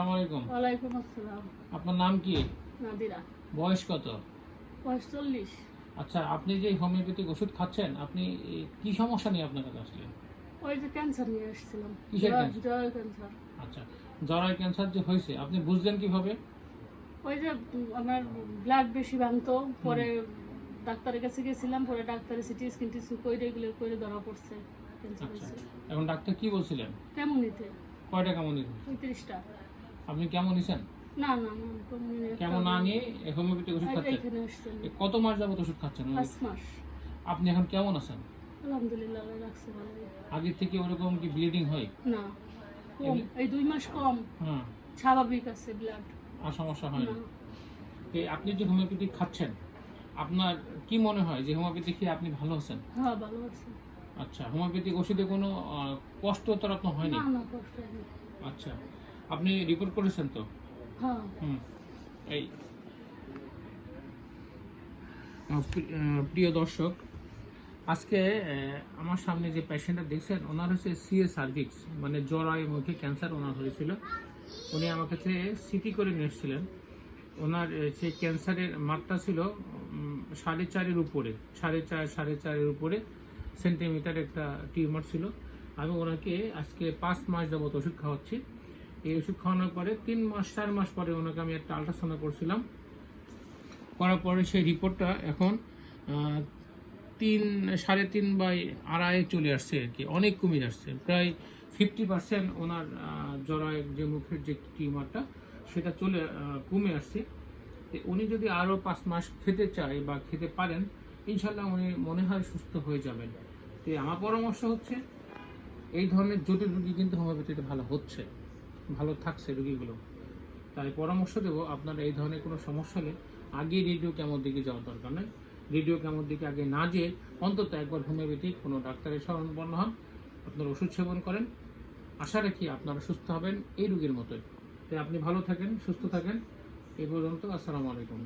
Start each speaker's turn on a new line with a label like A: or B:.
A: আসসালামু আলাইকুম।
B: ওয়ালাইকুম আসসালাম।
A: আপনার নাম কি?
B: নাদিরা।
A: বয়স কত?
B: বয়স 40।
A: আচ্ছা, আপনি যে হোমিওপ্যাথিক ওষুধ খাচ্ছেন, আপনি কি সমস্যা নিয়ে আপনার কাছে আসলেন?
B: ওই যে ক্যান্সার নিয়ে এসেছিলাম।
A: কিসের ক্যান্সার?
B: জরায়ু ক্যান্সার।
A: আচ্ছা, জরায়ু ক্যান্সার যে হয়েছে, আপনি বুঝলেন কিভাবে?
B: ওই যে আমার ব্লাড বেশি ভাঙতো, পরে ডাক্তারের কাছে গেছিলাম, পরে ডাক্তারের সিটি স্ক্যান টিস্ক্যান করে এগুলো করে ধরা পড়ছে ক্যান্সার
A: আচ্ছা,
B: হয়েছে।
A: এখন ডাক্তার কি বলছিলেন?
B: কেমন নিতে?
A: কয়টা কেমন নিতেন?
B: 35টা।
A: আপনি কেমন নিছেন?
B: না না না, কেমন নিয়ে
A: কেমন না নিয়ে হোমিওপ্যাথিক ওষুধ খাচ্ছেন?
B: এইখানে আসছেন।
A: কত মাস যাবত ওষুধ খাচ্ছেন?
B: 5 মাস।
A: আপনি এখন কেমন আছেন?
B: আলহামদুলিল্লাহ, আল্লাহ রাখছে ভালো।
A: আগের থেকে ওরকম কি ব্লিডিং হয়?
B: না, কম। এই 2 মাস কম।
A: হ্যাঁ,
B: স্বাভাবিক আছে ব্লাড।
A: আর সমস্যা হয় না।
B: না।
A: আপনি যে হোমিওপ্যাথিক খাচ্ছেন, আপনার কি মনে হয় যে হোমিওপ্যাথি খেয়ে আপনি ভালো আছেন?
B: হ্যাঁ, ভালো আছে।
A: আচ্ছা, হোমিওপ্যাথিক ওষুধে কোনো কষ্ট তো আপনার হয়নি?
B: না না, কষ্ট হয়নি।
A: আচ্ছা, আপনি রিপোর্ট করেছেন তো?
B: হ্যাঁ।
A: এই প্রিয় দর্শক, আজকে আমার সামনে যে পেশেন্টটা দেখছেন, ওনার হচ্ছে সিএ সার্ভিক্স, মানে জরায়ু মুখে ক্যান্সার ওনার হয়েছিল। উনি আমার কাছে সিটি করে নিয়ে এসেছিলেন। ওনার সেই ক্যান্সারের মাত্রা ছিল 4.5-এর উপরে, 4.5-4.5-এর উপরে সেন্টিমিটার একটা টিউমার ছিল। আমি ওনাকে আজকে 5 মাস যাবত ওষুধ খাওয়াচ্ছি। এই ওষুধ খাওয়ানোর পরে 3-4 মাস পরে ওনাকে আমি একটা আলট্রাসাউন্ড করছিলাম। করার পরে সেই রিপোর্টটা এখন 3-3.5 চলে আসছে আর কি, অনেক কমে আসছে। প্রায় 50% ওনার জরায়ুর যে মুখের যে টিউমারটা সেটা কমে আসছে। উনি যদি আরও 5 মাস খেতে চায় বা খেতে পারেন, ইনশাল্লাহ উনি মনে হয় সুস্থ হয়ে যাবেন। তো আমার পরামর্শ হচ্ছে, এই ধরনের জটিল রুগী কিন্তু হোমিওপ্যাথিতে ভালো হচ্ছে, ভালো থাকছে রুগীগুলো। তাই পরামর্শ দেবো, আপনারা এই ধরনের কোনো সমস্যা হলে আগে রেডিও কেমোর দিকে যাওয়ার দরকার নেই। রেডিও কেমোর দিকে আগে না যেয়ে অন্তত একবার হোমিওপ্যাথিক কোনো ডাক্তারের শরণাপন্ন হন, আপনার ওষুধ সেবন করেন। আশা রাখি আপনারা সুস্থ হবেন এই রোগীর মতোই। তাই আপনি ভালো থাকেন, সুস্থ থাকেন। এই পর্যন্ত, আসসালামু আলাইকুম।